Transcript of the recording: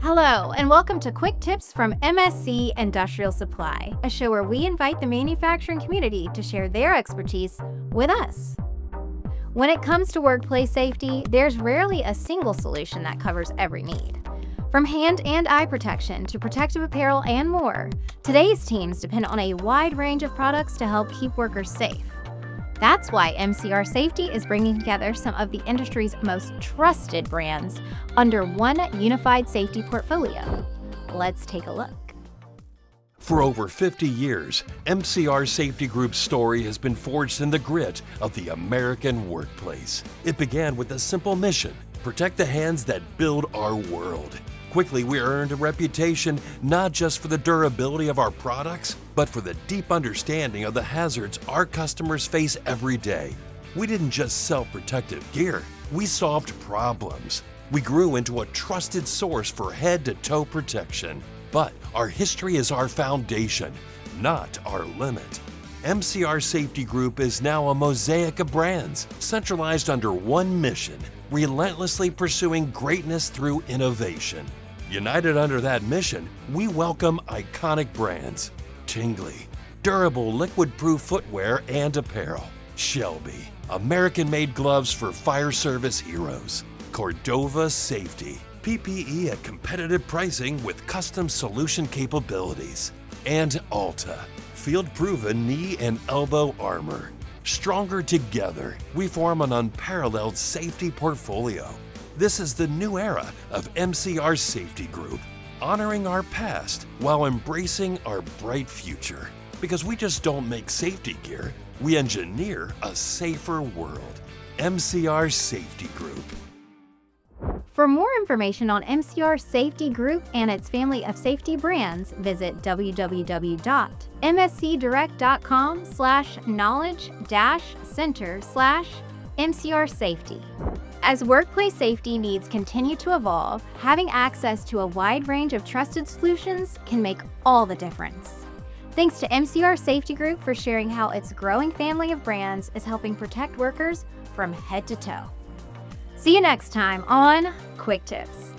Hello, and welcome to Quick Tips from MSC Industrial Supply, a show where we invite the manufacturing community to share their expertise with us. When it comes to workplace safety, there's rarely a single solution that covers every need. From hand and eye protection to protective apparel and more, today's teams depend on a wide range of products to help keep workers safe. That's why MCR Safety is bringing together some of the industry's most trusted brands under one unified safety portfolio. Let's take a look. For over 50 years, MCR Safety Group's story has been forged in the grit of the American workplace. It began with a simple mission: protect the hands that build our world. Quickly, we earned a reputation not just for the durability of our products, but for the deep understanding of the hazards our customers face every day. We didn't just sell protective gear, we solved problems. We grew into a trusted source for head-to-toe protection. But our history is our foundation, not our limit. MCR Safety Group is now a mosaic of brands, centralized under one mission: relentlessly pursuing greatness through innovation. United under that mission, we welcome iconic brands: Tingley, durable liquid-proof footwear and apparel; Shelby, American-made gloves for fire service heroes; Cordova Safety, PPE at competitive pricing with custom solution capabilities; and Alta, field-proven knee and elbow armor. Stronger together, we form an unparalleled safety portfolio. This is the new era of MCR Safety Group, honoring our past while embracing our bright future. Because we just don't make safety gear, we engineer a safer world. MCR Safety Group. For more information on MCR Safety Group and its family of safety brands, visit www.mscdirect.com/knowledge-center/MCR Safety. As workplace safety needs continue to evolve, having access to a wide range of trusted solutions can make all the difference. Thanks to MCR Safety Group for sharing how its growing family of brands is helping protect workers from head to toe. See you next time on Quick Tips.